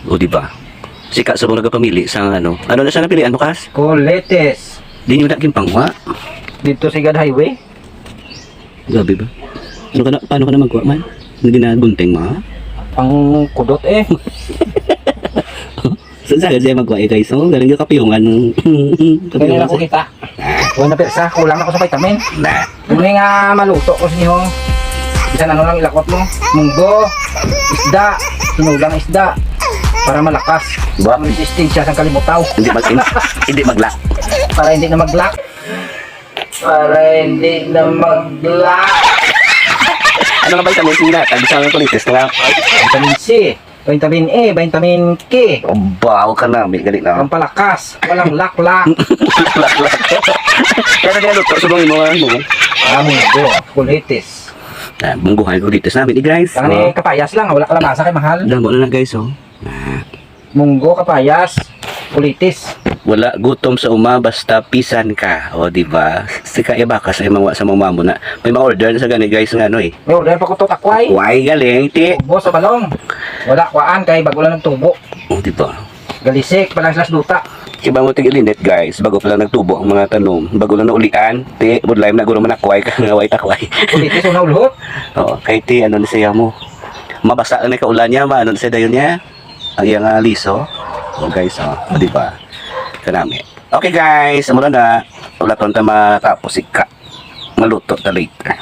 O di ba? Sika sa mga nagpamili sa ano. Ano na siya napilian bukas? Coletes. Di nyo na pangwa. Dito sa Gad Highway. Gabi ba? Paano ka na magkuha man? Hindi na gunting mo? Pang kudot eh. Saan sagad siya magkuha eh guys? So, galing yung kapiyungan. Ganyan ako kita. Huwag na persa, kulang ako sa vitamin. Nah. Muna nga maluto ko sa inyo. Bisan ano lang ilakot mo. Munggo, isda, sinulang isda. Para malakas. Ba? Resistensya sa kalimutaw. Hindi magla. Para hindi na mag-lock. Para hindi na mag-lock. Ano nga vitamin C na? Tagisa ng kulitis na. Vitamin C, vitamin E, vitamin K. Baw ka na. May galit na. Ang palakas, walang lak-lak. Kaya na luto. Subangin mo nga mo. Munggo, kulitis. Bungguhan kulitis namin guys. Saka ni kapayas lang, wala kalamasa kay mahal. Damo na guys oh. Munggo, kapayas, kulitis. Wala gutom sa uma basta pisan ka. O di ba? Sika baka sa mga sa mga mamo na. May ma-order na sa gani guys ng ano eh. May order pa ko to takway. Why galing ti? Tubo sa balong. Wala kwaan kay bago lang nagtubo. O di ba? Galisik, palang slas duta. Iba mo tigilinet guys, bago pa lang nagtubo ang mga tanom, bago lang naulian, ti budlay na guro manakway ka ngaway takway. Kulitis una ulhot. Oh, kay ti ano ni siya mo. Mabasa na kaulan niya, ano ni siya dayon niya? Ang iyang liso. Oh guys, oh, di ba? Kanami. Okay guys, muna na. Wala pa matapos ika. Maluto ta later.